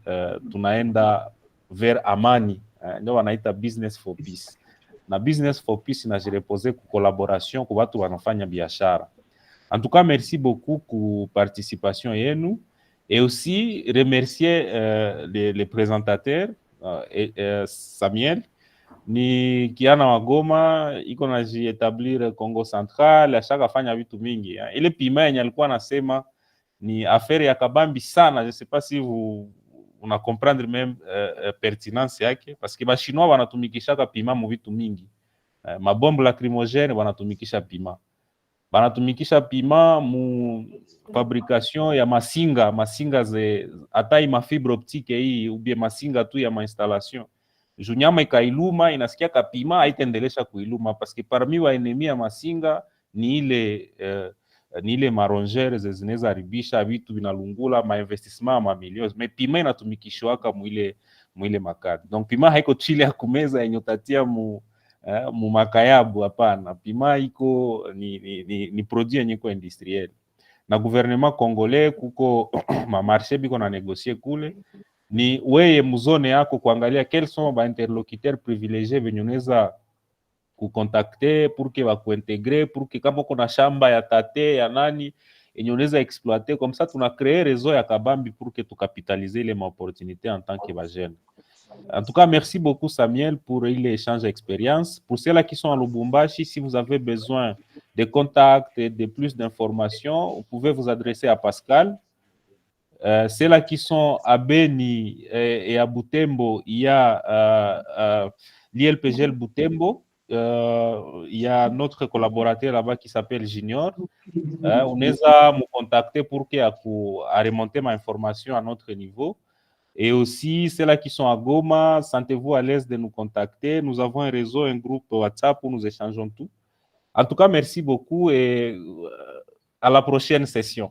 tunaenda vers amani, ndio wanaita business for peace. Na business for peace inajirepose ku collaboration kwa watu wanafanya biashara. En tout cas, merci beaucoup pour participation yenu, et aussi remercier les présentateurs. Samuel ni kiana wa Goma, iko najiétablir Congo Central, ashakafanya vitu mingi. Ile pima yenye alikuwa anasema ni affaire ya kabambi sana. Je sais pas si vous una comprendre même pertinence yake, parce que ba chinois wanatumikisha pima mu vitu mingi. Mabombe lacrymogène wanatumikisha pima. Banatumikisha pima mu fabrication ya masinga ze hata ma fibre optique hii ou bien masinga tu ya ma installation. Junyama ikailuma inasikia kapima haitendelesha kuiluma, parce que parmi wa enemi ya masinga ni ile marongere zinaweza haribisha vitu vinalungula ma investissement ma millions, mais pima inatumikishwaka mwile makadi. Donc pima haiko chile ya kumeza yenye utatia mu makayabu, hapana. Pima iko ni produit yenye ko industriel, na gouvernement congolais kuko ma marché biko na négocier kule. Ni weye muzone yako kuangalia quels sont ba interlocuteurs privilégiés venye unaweza kucontacter pour que bakuintegre, pour que kama kuna shamba ya tate ya nani yenye unaweza exploiter, comme ça tuna créer réseau ya kabambi pour que tukapitaliser les opportunités en tant que ba jeune. En tout cas, merci beaucoup Samuel pour l'échange d'expérience. Pour ceux-là qui sont à Lubumbashi, si vous avez besoin de contacts et de plus d'informations, vous pouvez vous adresser à Pascal. Ceux-là qui sont à Beni et à Butembo, il y a l'ILPGL Butembo. Il y a notre collaborateur là-bas qui s'appelle Junior. On les a me contacter pour qu'il à remonter ma information à notre niveau. Et aussi, ceux-là qui sont à Goma, sentez-vous à l'aise de nous contacter. Nous avons un réseau, un groupe WhatsApp où nous échangeons tout. En tout cas, merci beaucoup et à la prochaine session.